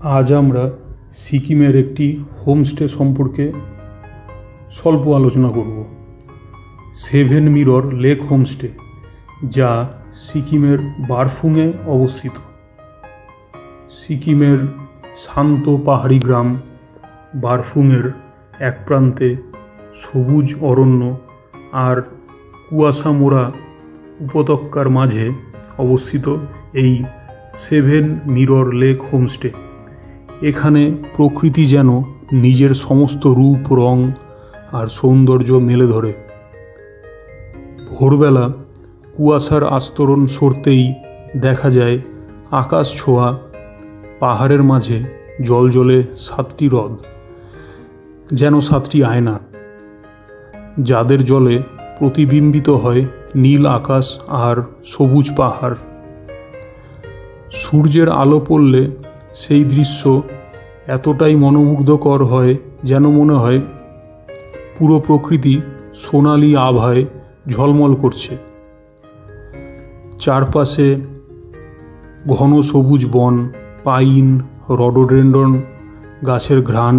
আজ আমরা সিকিমের একটি হোমস্টে সম্পর্কে স্বল্প আলোচনা করব। সেভেন মিরর লেক হোমস্টে, যা সিকিমের বারফুংয়ে অবস্থিত। সিকিমের শান্ত পাহাড়ি গ্রাম বারফুংয়ের এক প্রান্তে সবুজ অরণ্য আর কুয়াশা মোড়া উপত্যকার মাঝে অবস্থিত এই সেভেন মিরর লেক হোমস্টে। এখানে প্রকৃতি যেন নিজের সমস্ত রূপ, রং আর সৌন্দর্য মেলে ধরে। ভোরবেলা কুয়াশার আস্তরণ সরতেই দেখা যায় আকাশ ছোঁয়া পাহাড়ের মাঝে জলজলে 7টি হ্রদ, যেন 7টি আয়না, যাদের জলে প্রতিবিম্বিত হয় নীল আকাশ আর সবুজ পাহাড়। সূর্যের আলো পড়লে সেই দৃশ্য এতটাই মনোমুগ্ধকর হয় যেন মনে হয় পুরো প্রকৃতি সোনালি আভায় ঝলমল করছে। চারপাশে ঘন সবুজ বন, পাইন, রডোডেন্ড্রন গাছের ঘ্রাণ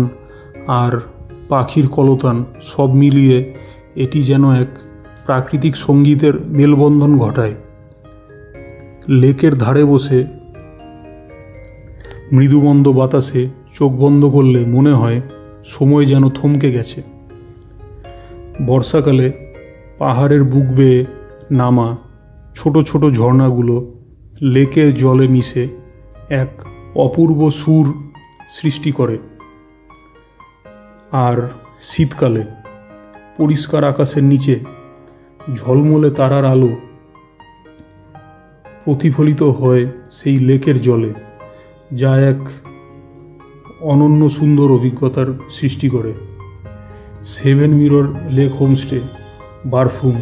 আর পাখির কলতান সব মিলিয়ে এটি যেন এক প্রাকৃতিক সঙ্গীতের মেলবন্ধন ঘটায়। লেকের ধারে বসে মৃদুমন্দ বাতাসে চোখ বন্ধ করলে মনে হয় সময় যেন থমকে গেছে। বর্ষাকালে পাহাড়ের বুক বেয়ে নামা ছোট ছোট ঝর্ণাগুলো লেকের জলে মিশে এক অপূর্ব সুর সৃষ্টি করে। আর শীতকালে পরিষ্কার আকাশের নিচে ঝলমলে তারার আলো প্রতিফলিত হয় সেই লেকের জলে, যা এক অনন্য সুন্দর অভিজ্ঞতার সৃষ্টি করে। সেভেন মিরর লেক হোমস্টে বারফুং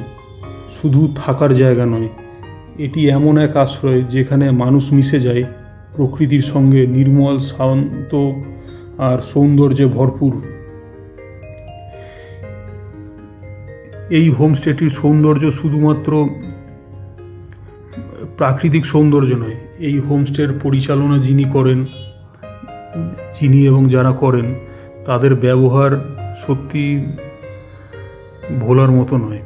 শুধু থাকার জায়গা নয়, এটি এমন এক আশ্রয় যেখানে মানুষ মিশে যায় প্রকৃতির সঙ্গে, নির্মল, শান্ত আর সৌন্দর্যে ভরপুর। এই হোমস্টেটির সৌন্দর্য শুধুমাত্র প্রাকৃতিক সৌন্দর্য নয়, এই হোমস্টের পরিচালনা যিনি এবং যারা করেন তাদের ব্যবহার সত্যি ভোলার মতো নয়।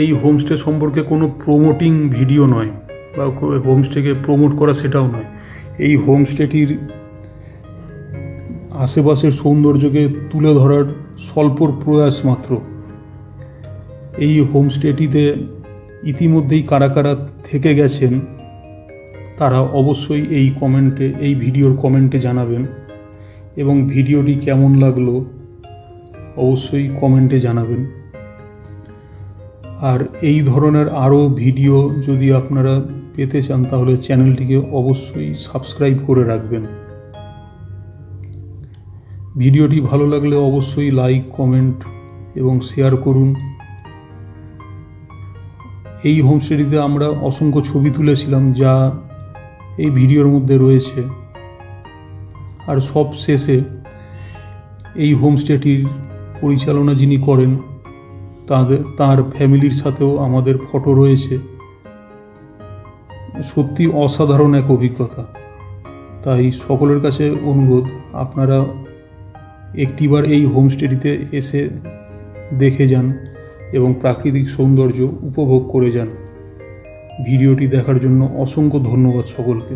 এই হোমস্টে সম্পর্কে কোনো প্রমোটিং ভিডিও নয় বা হোমস্টেকে প্রমোট করা সেটাও নয়। এই হোমস্টেটির আশেপাশের সৌন্দর্যকে তুলে ধরার স্বল্পর প্রয়াস মাত্র। এই হোমস্টেটিতে ইতিমধ্যেই কারা কারা থেকে গেছেন তারা অবশ্যই এই ভিডিওর কমেন্টে জানাবেন, এবং ভিডিওটি কেমন লাগলো অবশ্যই কমেন্টে জানাবেন। আর এই ধরনের আরও ভিডিও যদি আপনারা পেতে চান তাহলে চ্যানেলটিকে অবশ্যই সাবস্ক্রাইব করে রাখবেন। ভিডিওটি ভালো লাগলে অবশ্যই লাইক, কমেন্ট এবং শেয়ার করুন। এই হোমস্টেটিতে আমরা অসংখ্য ছবি তুলেছিলাম, যা এই ভিডিওর মধ্যে রয়েছে। আর সব শেষে এই হোমস্টেটির পরিচালনা যিনি করেন তার ফ্যামিলির সাথেও আমাদের ফটো রয়েছে। সত্যি অসাধারণ এক অভিজ্ঞতা। তাই সকলের কাছে অনুরোধ, আপনারা একটিবার এই হোমস্টেটিতে এসে দেখে যান এবং প্রাকৃতিক সৌন্দর্য উপভোগ করে যান। ভিডিওটি দেখার জন্য অসংখ্য ধন্যবাদ সকলকে।